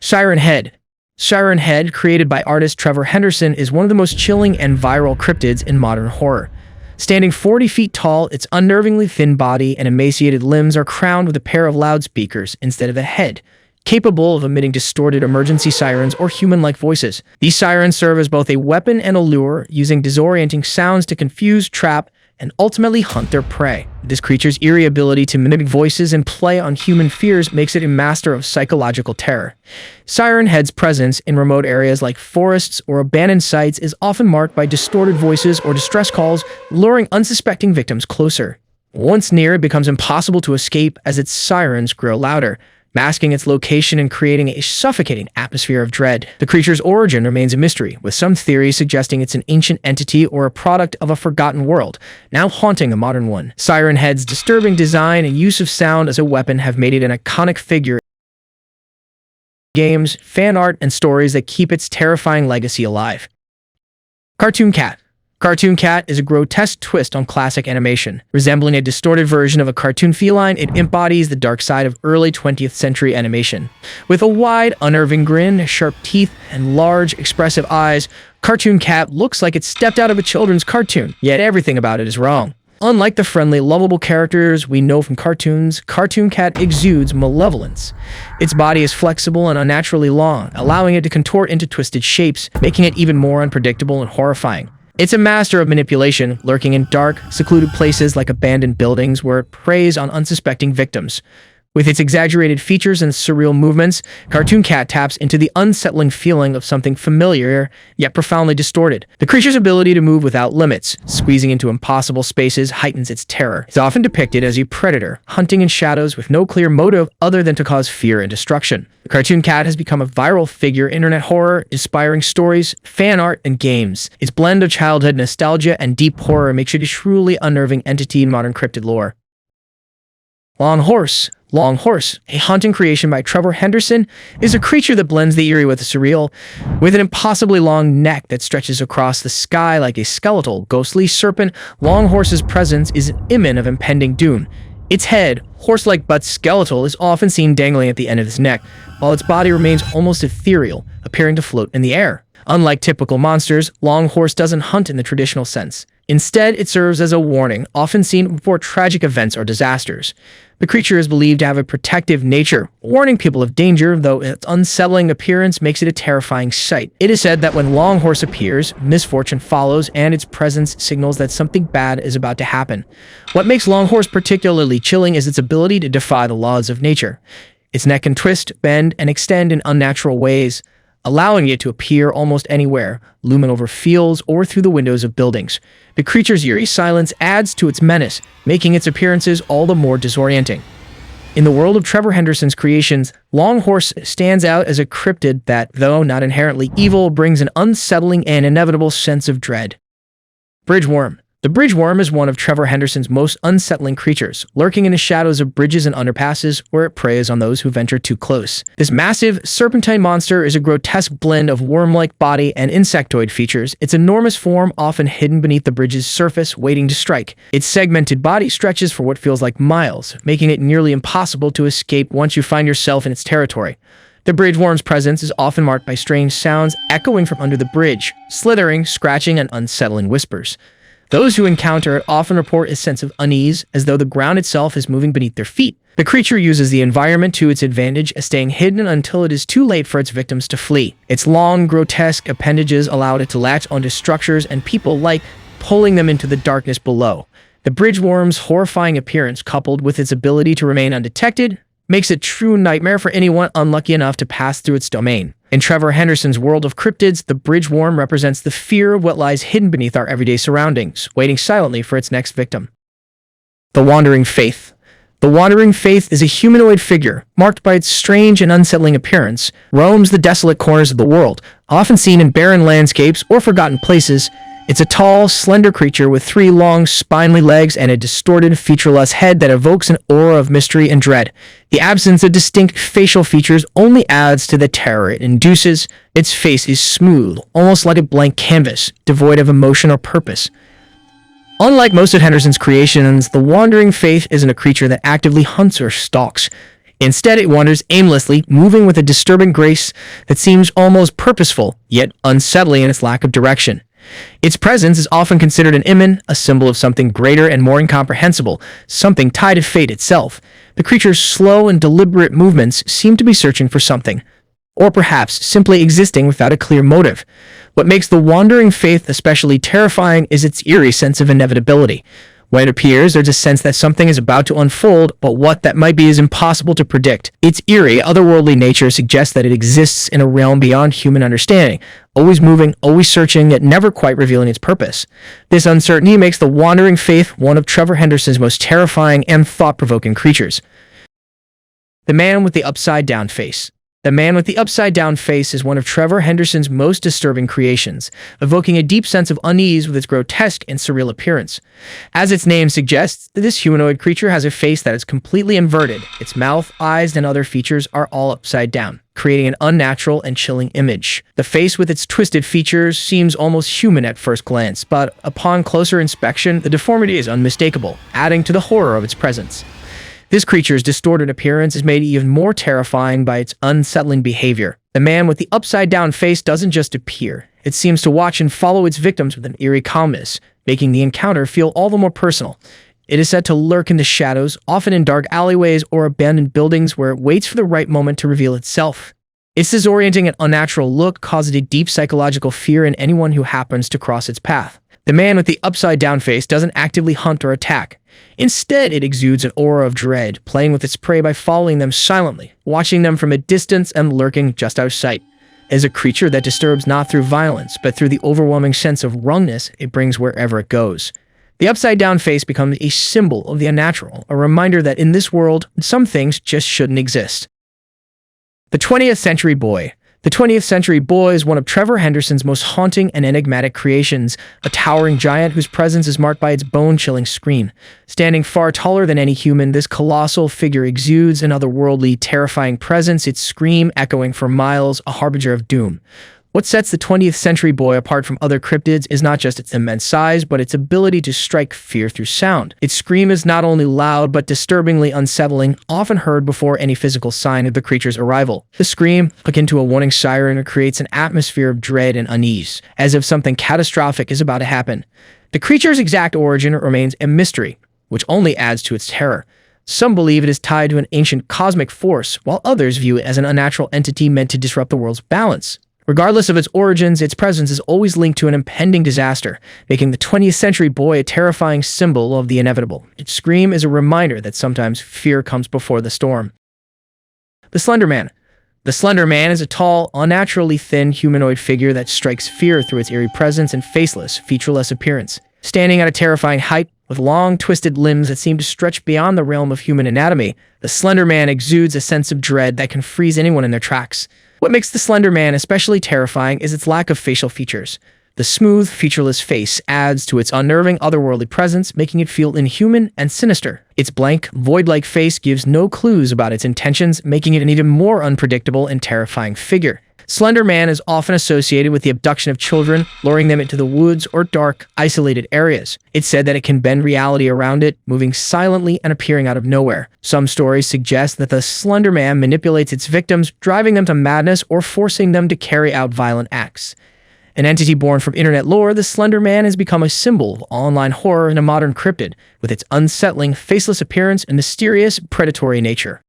Siren Head. Siren Head, created by artist Trevor Henderson, is one of the most chilling and viral cryptids in modern horror. Standing 40 feet tall, its unnervingly thin body and emaciated limbs are crowned with a pair of loudspeakers instead of a head, capable of emitting distorted emergency sirens or human-like voices. These sirens serve as both a weapon and a lure, using disorienting sounds to confuse, trap, and ultimately hunt their prey. This creature's eerie ability to mimic voices and play on human fears makes it a master of psychological terror. Siren Head's presence in remote areas like forests or abandoned sites is often marked by distorted voices or distress calls, luring unsuspecting victims closer. Once near, it becomes impossible to escape as its sirens grow louder, masking its location and creating a suffocating atmosphere of dread. The creature's origin remains a mystery, with some theories suggesting it's an ancient entity or a product of a forgotten world, now haunting a modern one. Siren Head's disturbing design and use of sound as a weapon have made it an iconic figure in games, fan art, and stories that keep its terrifying legacy alive. Cartoon Cat. Cartoon Cat is a grotesque twist on classic animation. Resembling a distorted version of a cartoon feline, it embodies the dark side of early 20th century animation. With a wide, unnerving grin, sharp teeth, and large, expressive eyes, Cartoon Cat looks like it stepped out of a children's cartoon, yet everything about it is wrong. Unlike the friendly, lovable characters we know from cartoons, Cartoon Cat exudes malevolence. Its body is flexible and unnaturally long, allowing it to contort into twisted shapes, making it even more unpredictable and horrifying. It's a master of manipulation, lurking in dark, secluded places like abandoned buildings where it preys on unsuspecting victims. With its exaggerated features and surreal movements, Cartoon Cat taps into the unsettling feeling of something familiar, yet profoundly distorted. The creature's ability to move without limits, squeezing into impossible spaces, heightens its terror. It's often depicted as a predator, hunting in shadows with no clear motive other than to cause fear and destruction. The Cartoon Cat has become a viral figure in internet horror, inspiring stories, fan art, and games. Its blend of childhood nostalgia and deep horror makes it a truly unnerving entity in modern cryptid lore. Long Horse. Long Horse, a haunting creation by Trevor Henderson, is a creature that blends the eerie with the surreal. With an impossibly long neck that stretches across the sky like a skeletal, ghostly serpent, Long Horse's presence is an omen of impending doom. Its head, horse-like but skeletal, is often seen dangling at the end of its neck, while its body remains almost ethereal, appearing to float in the air. Unlike typical monsters, Long Horse doesn't hunt in the traditional sense. Instead, it serves as a warning, often seen before tragic events or disasters. The creature is believed to have a protective nature, warning people of danger, though its unsettling appearance makes it a terrifying sight. It is said that when Long Horse appears, misfortune follows, and its presence signals that something bad is about to happen. What makes Long Horse particularly chilling is its ability to defy the laws of nature. Its neck can twist, bend, and extend in unnatural ways, allowing it to appear almost anywhere, looming over fields or through the windows of buildings. The creature's eerie silence adds to its menace, making its appearances all the more disorienting. In the world of Trevor Henderson's creations, Long Horse stands out as a cryptid that, though not inherently evil, brings an unsettling and inevitable sense of dread. Bridgeworm. The bridgeworm is one of Trevor Henderson's most unsettling creatures, lurking in the shadows of bridges and underpasses where it preys on those who venture too close. This massive, serpentine monster is a grotesque blend of worm-like body and insectoid features, its enormous form often hidden beneath the bridge's surface, waiting to strike. Its segmented body stretches for what feels like miles, making it nearly impossible to escape once you find yourself in its territory. The bridgeworm's presence is often marked by strange sounds echoing from under the bridge, slithering, scratching, and unsettling whispers. Those who encounter it often report a sense of unease, as though the ground itself is moving beneath their feet. The creature uses the environment to its advantage, staying hidden until it is too late for its victims to flee. Its long, grotesque appendages allow it to latch onto structures and people alike, pulling them into the darkness below. The bridgeworm's horrifying appearance, coupled with its ability to remain undetected, makes it a true nightmare for anyone unlucky enough to pass through its domain. In Trevor Henderson's world of cryptids, the bridgeworm represents the fear of what lies hidden beneath our everyday surroundings, waiting silently for its next victim. The Wandering Faith. The Wandering Faith is a humanoid figure, marked by its strange and unsettling appearance, roams the desolate corners of the world, often seen in barren landscapes or forgotten places. It's a tall, slender creature with 3 long, spindly legs and a distorted, featureless head that evokes an aura of mystery and dread. The absence of distinct facial features only adds to the terror it induces. Its face is smooth, almost like a blank canvas, devoid of emotion or purpose. Unlike most of Henderson's creations, the Wandering Faith isn't a creature that actively hunts or stalks. Instead, it wanders aimlessly, moving with a disturbing grace that seems almost purposeful, yet unsettling in its lack of direction. Its presence is often considered an omen, a symbol of something greater and more incomprehensible, something tied to fate itself. The creature's slow and deliberate movements seem to be searching for something, or perhaps simply existing without a clear motive. What makes the wandering faith especially terrifying is its eerie sense of inevitability. When it appears, there's a sense that something is about to unfold, but what that might be is impossible to predict. Its eerie, otherworldly nature suggests that it exists in a realm beyond human understanding, always moving, always searching, yet never quite revealing its purpose. This uncertainty makes the wandering faith one of Trevor Henderson's most terrifying and thought-provoking creatures. The Man with the Upside-Down Face. The Man with the Upside-Down Face is one of Trevor Henderson's most disturbing creations, evoking a deep sense of unease with its grotesque and surreal appearance. As its name suggests, this humanoid creature has a face that is completely inverted. Its mouth, eyes, and other features are all upside down, creating an unnatural and chilling image. The face with its twisted features seems almost human at first glance, but upon closer inspection, the deformity is unmistakable, adding to the horror of its presence. This creature's distorted appearance is made even more terrifying by its unsettling behavior. The Man with the upside-down face doesn't just appear. It seems to watch and follow its victims with an eerie calmness, making the encounter feel all the more personal. It is said to lurk in the shadows, often in dark alleyways or abandoned buildings where it waits for the right moment to reveal itself. Its disorienting and unnatural look causes a deep psychological fear in anyone who happens to cross its path. The Man with the upside-down face doesn't actively hunt or attack. Instead, it exudes an aura of dread, playing with its prey by following them silently, watching them from a distance and lurking just out of sight. It is a creature that disturbs not through violence, but through the overwhelming sense of wrongness it brings wherever it goes. The upside-down face becomes a symbol of the unnatural, a reminder that in this world, some things just shouldn't exist. The 20th Century Boy. The 20th Century Boy is one of Trevor Henderson's most haunting and enigmatic creations, a towering giant whose presence is marked by its bone-chilling scream. Standing far taller than any human, this colossal figure exudes an otherworldly, terrifying presence, its scream echoing for miles, a harbinger of doom. What sets the 20th Century Boy apart from other cryptids is not just its immense size, but its ability to strike fear through sound. Its scream is not only loud, but disturbingly unsettling, often heard before any physical sign of the creature's arrival. The scream, akin to a warning siren, creates an atmosphere of dread and unease, as if something catastrophic is about to happen. The creature's exact origin remains a mystery, which only adds to its terror. Some believe it is tied to an ancient cosmic force, while others view it as an unnatural entity meant to disrupt the world's balance. Regardless of its origins, its presence is always linked to an impending disaster, making the 20th Century Boy a terrifying symbol of the inevitable. Its scream is a reminder that sometimes fear comes before the storm. The Slender Man. The Slender Man is a tall, unnaturally thin humanoid figure that strikes fear through its eerie presence and faceless, featureless appearance. Standing at a terrifying height, with long, twisted limbs that seem to stretch beyond the realm of human anatomy, the Slender Man exudes a sense of dread that can freeze anyone in their tracks. What makes the Slender Man especially terrifying is its lack of facial features. The smooth, featureless face adds to its unnerving, otherworldly presence, making it feel inhuman and sinister. Its blank, void-like face gives no clues about its intentions, making it an even more unpredictable and terrifying figure. Slender Man is often associated with the abduction of children, luring them into the woods or dark, isolated areas. It's said that it can bend reality around it, moving silently and appearing out of nowhere. Some stories suggest that the Slender Man manipulates its victims, driving them to madness or forcing them to carry out violent acts. An entity born from internet lore, the Slender Man has become a symbol of online horror in a modern cryptid, with its unsettling, faceless appearance and mysterious, predatory nature.